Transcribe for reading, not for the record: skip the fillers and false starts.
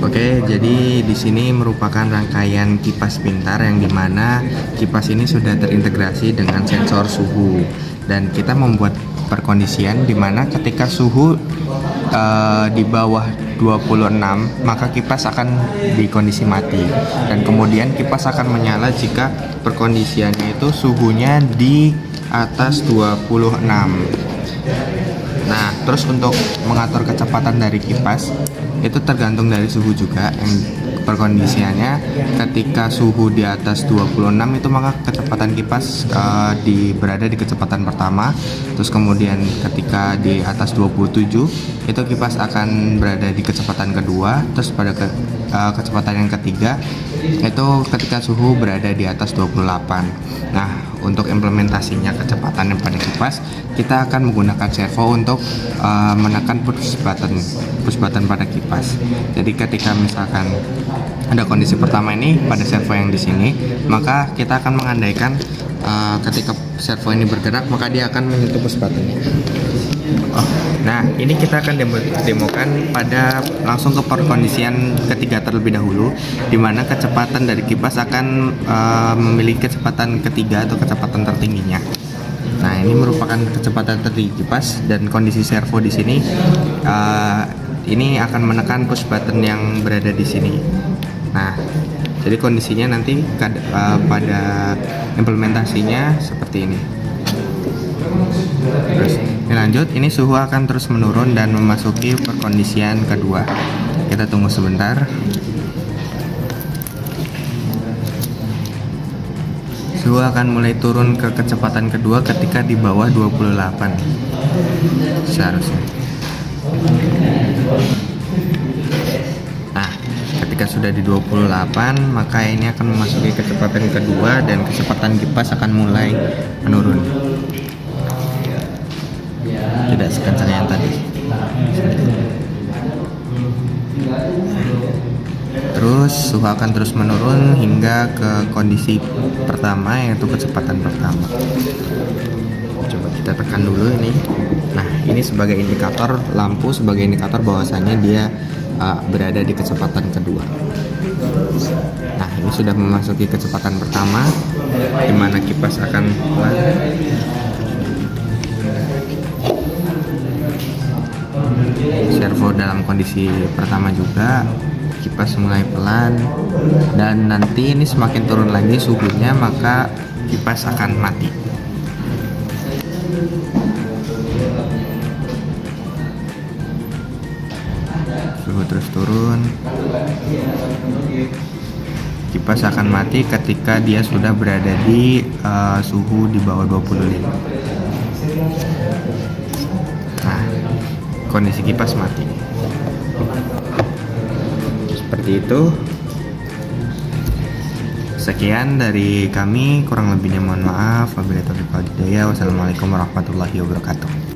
Oke, jadi di sini merupakan rangkaian kipas pintar yang dimana kipas ini sudah terintegrasi dengan sensor suhu, dan kita membuat perkondisian dimana ketika suhu di bawah 26 maka kipas akan di kondisi mati, dan kemudian kipas akan menyala jika perkondisiannya itu suhunya di atas 26. Nah, terus untuk mengatur kecepatan dari kipas itu tergantung dari suhu juga. Yang perkondisiannya ketika suhu di atas 26 itu maka kecepatan kipas berada di kecepatan pertama. Terus kemudian ketika di atas 27 itu kipas akan berada di kecepatan kedua. Terus pada kecepatan yang ketiga itu ketika suhu berada di atas 28. Nah, untuk implementasinya kecepatan yang pada kipas, kita akan menggunakan servo untuk menekan push button pada kipas. Jadi ketika misalkan ada kondisi pertama ini pada servo yang di sini, maka kita akan mengandaikan ketika servo ini bergerak maka dia akan menyentuh push buttonnya. Nah, ini kita akan demokan pada langsung ke perkondisian ketiga terlebih dahulu, di mana kecepatan dari kipas akan memiliki kecepatan ketiga atau kecepatan tertingginya. Nah, ini merupakan kecepatan tertinggi kipas, dan kondisi servo di sini ini akan menekan push button yang berada di sini. Nah, jadi kondisinya nanti pada implementasinya seperti ini. Terus ini lanjut, ini suhu akan terus menurun dan memasuki perkondisian kedua. Kita tunggu sebentar. Suhu akan mulai turun ke kecepatan kedua ketika di bawah 28 seharusnya. Nah, ketika sudah di 28 maka ini akan memasuki kecepatan kedua dan kecepatan kipas akan mulai menurun. Tidak sekencang yang tadi. Terus suhu akan terus menurun hingga ke kondisi pertama, yaitu kecepatan pertama. Coba kita tekan dulu ini. Nah, ini sebagai indikator, lampu sebagai indikator bahwasannya dia berada di kecepatan kedua. Nah, ini sudah memasuki kecepatan pertama, di mana kipas akan servo dalam kondisi pertama juga, kipas mulai pelan, dan nanti ini semakin turun lagi suhunya maka kipas akan mati. Suhu terus turun, kipas akan mati ketika dia sudah berada di suhu di bawah 25. Nah, kondisi kipas mati. Seperti itu. Sekian dari kami, kurang lebihnya mohon maaf. Wabillahi taufiq wal hidayah. Wassalamualaikum warahmatullahi wabarakatuh.